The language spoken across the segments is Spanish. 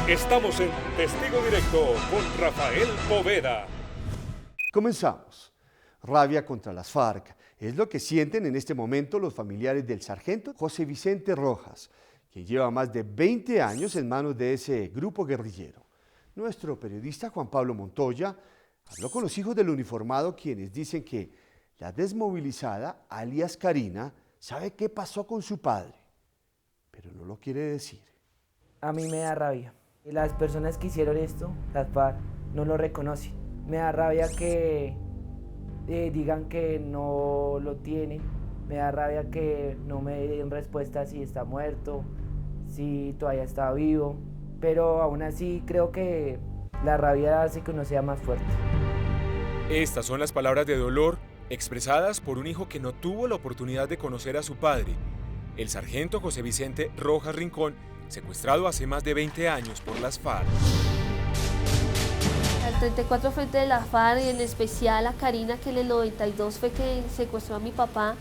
Estamos en Testigo Directo con Rafael Poveda. Comenzamos. Rabia contra las FARC es lo que sienten en este momento los familiares del sargento José Vicente Rojas, que lleva más de 20 años en manos de ese grupo guerrillero. Nuestro periodista Juan Pablo Montoya habló con los hijos del uniformado, quienes dicen que la desmovilizada, alias Karina, sabe qué pasó con su padre, pero no lo quiere decir. A mí me da rabia. Las personas que hicieron esto, las FARC, no lo reconocen. Me da rabia que digan que no lo tienen. Me da rabia que no me den respuesta si está muerto, si todavía está vivo. Pero aún así creo que la rabia hace que uno sea más fuerte. Estas son las palabras de dolor expresadas por un hijo que no tuvo la oportunidad de conocer a su padre, el sargento José Vicente Rojas Rincón, secuestrado hace más de 20 años por las FARC. Al 34 frente de la FARC y en especial a Karina, que en el 92 fue que secuestró a mi papá,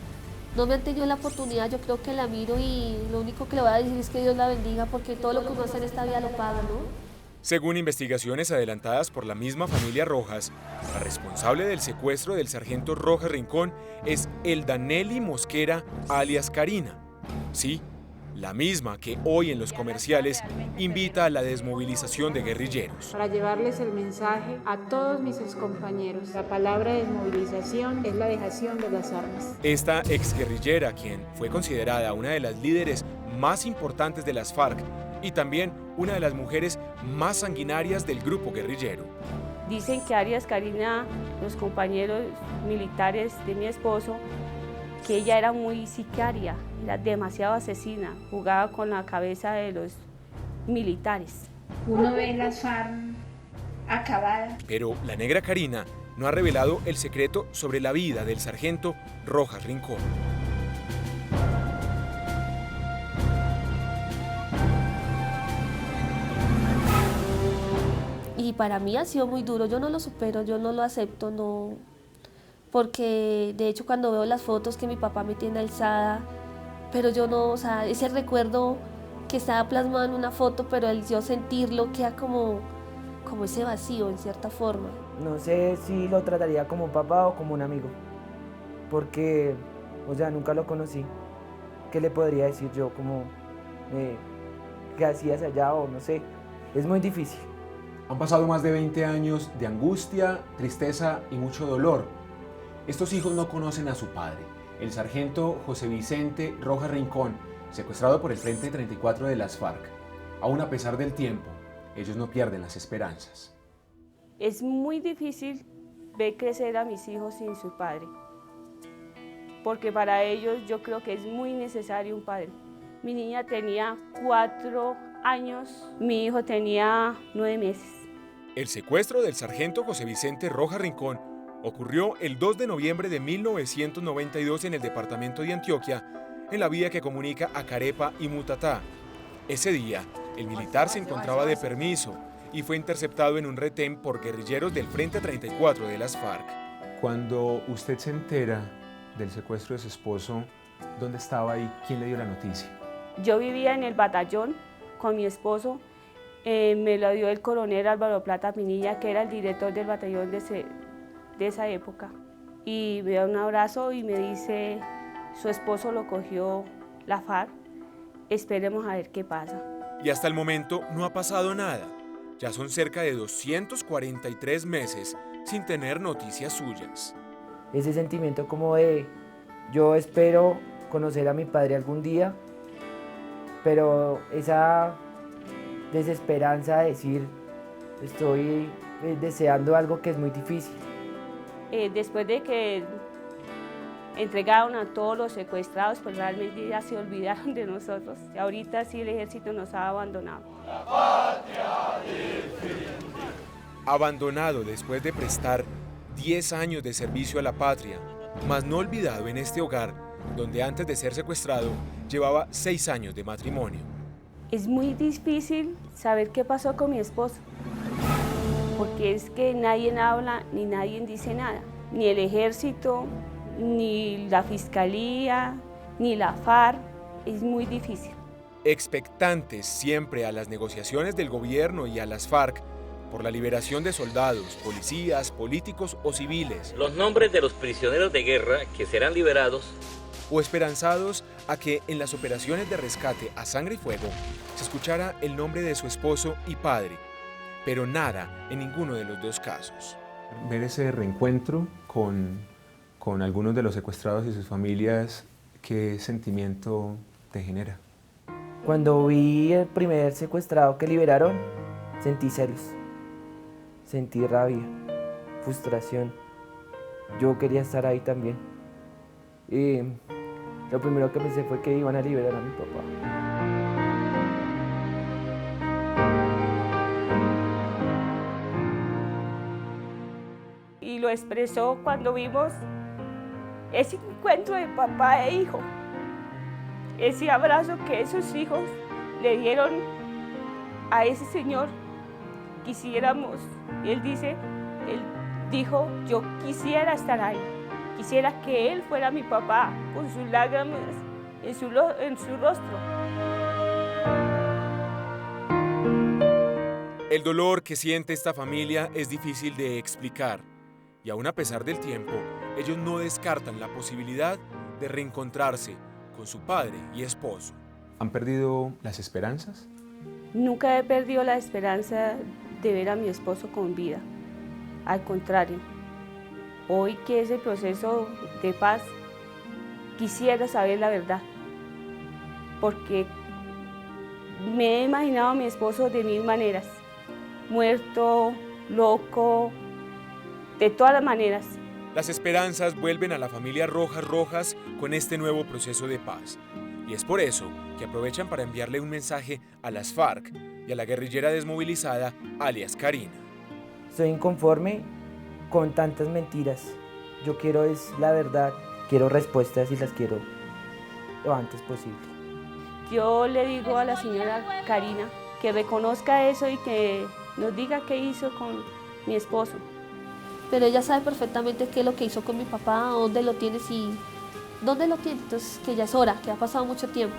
no me han tenido la oportunidad. Yo creo que la miro y lo único que le voy a decir es que Dios la bendiga, porque todo lo que uno hace en esta vida lo paga, ¿no? Según investigaciones adelantadas por la misma familia Rojas, la responsable del secuestro del sargento Rojas Rincón es Eldanely Mosquera, alias Karina. Sí, la misma que hoy en los comerciales invita a la desmovilización de guerrilleros. Para llevarles el mensaje a todos mis excompañeros, la palabra desmovilización es la dejación de las armas. Esta exguerrillera, quien fue considerada una de las líderes más importantes de las FARC y también una de las mujeres más sanguinarias del grupo guerrillero. Dicen que alias Karina, los compañeros militares de mi esposo, que ella era muy sicaria, era demasiado asesina, jugaba con la cabeza de los militares. Uno ve las FARC acabadas. Pero la negra Karina no ha revelado el secreto sobre la vida del sargento Rojas Rincón. Y para mí ha sido muy duro, yo no lo supero, yo no lo acepto, no, porque de hecho cuando veo las fotos que mi papá me tiene alzada, pero yo no, o sea, ese recuerdo que estaba plasmado en una foto, pero el yo sentirlo queda como ese vacío en cierta forma. No sé si lo trataría como un papá o como un amigo, porque, o sea, nunca lo conocí. ¿Qué le podría decir yo? Como, ¿qué hacías allá? O no sé, es muy difícil. Han pasado más de 20 años de angustia, tristeza y mucho dolor. Estos hijos no conocen a su padre, el sargento José Vicente Rojas Rincón, secuestrado por el Frente 34 de las FARC. Aún a pesar del tiempo, ellos no pierden las esperanzas. Es muy difícil ver crecer a mis hijos sin su padre, porque para ellos yo creo que es muy necesario un padre. Mi niña tenía 4 años, mi hijo tenía 9 meses. El secuestro del sargento José Vicente Rojas Rincón ocurrió el 2 de noviembre de 1992 en el departamento de Antioquia, en la vía que comunica a Carepa y Mutatá. Ese día, el militar se encontraba de permiso y fue interceptado en un retén por guerrilleros del Frente 34 de las FARC. Cuando usted se entera del secuestro de su esposo, ¿dónde estaba y quién le dio la noticia? Yo vivía en el batallón con mi esposo. Me lo dio el coronel Álvaro Plata Pinilla, que era el director del batallón de esa época. Y me da un abrazo y me dice, su esposo lo cogió la FARC, esperemos a ver qué pasa. Y hasta el momento no ha pasado nada. Ya son cerca de 243 meses sin tener noticias suyas. Ese sentimiento como de, yo espero conocer a mi padre algún día, pero esa desesperanza de decir, estoy deseando algo que es muy difícil. Después de que entregaron a todos los secuestrados, pues realmente ya se olvidaron de nosotros. Ahorita sí el ejército nos ha abandonado. Abandonado después de prestar 10 años de servicio a la patria, mas no olvidado en este hogar, donde antes de ser secuestrado llevaba 6 años de matrimonio. Es muy difícil saber qué pasó con mi esposo, porque es que nadie habla ni nadie dice nada, ni el ejército, ni la fiscalía, ni la FARC, es muy difícil. expectantes siempre a las negociaciones del gobierno y a las FARC por la liberación de soldados, policías, políticos o civiles. Los nombres de los prisioneros de guerra que serán liberados. O esperanzados a que en las operaciones de rescate a sangre y fuego se escuchara el nombre de su esposo y padre, pero nada en ninguno de los dos casos. Ver ese reencuentro con algunos de los secuestrados y sus familias, ¿qué sentimiento te genera? Cuando vi el primer secuestrado que liberaron, sentí celos, sentí rabia, frustración. Yo quería estar ahí también. Y lo primero que pensé fue que iban a liberar a mi papá. Y lo expresó cuando vimos ese encuentro de papá e hijo, ese abrazo que esos hijos le dieron a ese señor. Quisiéramos, él dijo, yo quisiera estar ahí, quisiera que él fuera mi papá con sus lágrimas en su rostro. El dolor que siente esta familia es difícil de explicar y aún a pesar del tiempo, ellos no descartan la posibilidad de reencontrarse con su padre y esposo. ¿Han perdido las esperanzas? Nunca he perdido la esperanza de ver a mi esposo con vida. Al contrario, hoy que es el proceso de paz, quisiera saber la verdad, porque me he imaginado a mi esposo de mil maneras, muerto, loco, de todas las maneras. Las esperanzas vuelven a la familia Rojas con este nuevo proceso de paz. Y es por eso que aprovechan para enviarle un mensaje a las FARC y a la guerrillera desmovilizada, alias Karina. Estoy inconforme con tantas mentiras. Yo quiero es la verdad, quiero respuestas y las quiero lo antes posible. Yo le digo a la señora Karina que reconozca eso y que nos diga qué hizo con mi esposo. Pero ella sabe perfectamente qué es lo que hizo con mi papá, dónde lo tiene, dónde lo tiene, entonces que ya es hora, que ha pasado mucho tiempo.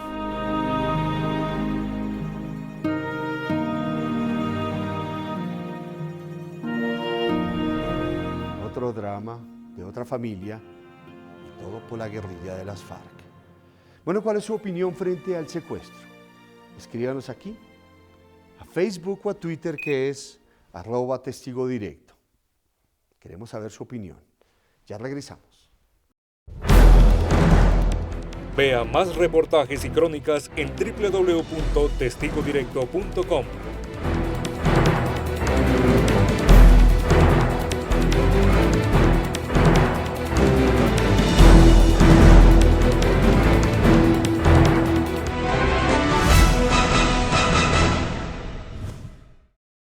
Otro drama de otra familia y todo por la guerrilla de las FARC. Bueno, ¿cuál es su opinión frente al secuestro? Escríbanos aquí, a Facebook o a Twitter, que es @testigodirecto. Queremos saber su opinión. Ya regresamos. Vea más reportajes y crónicas en www.testigodirecto.com.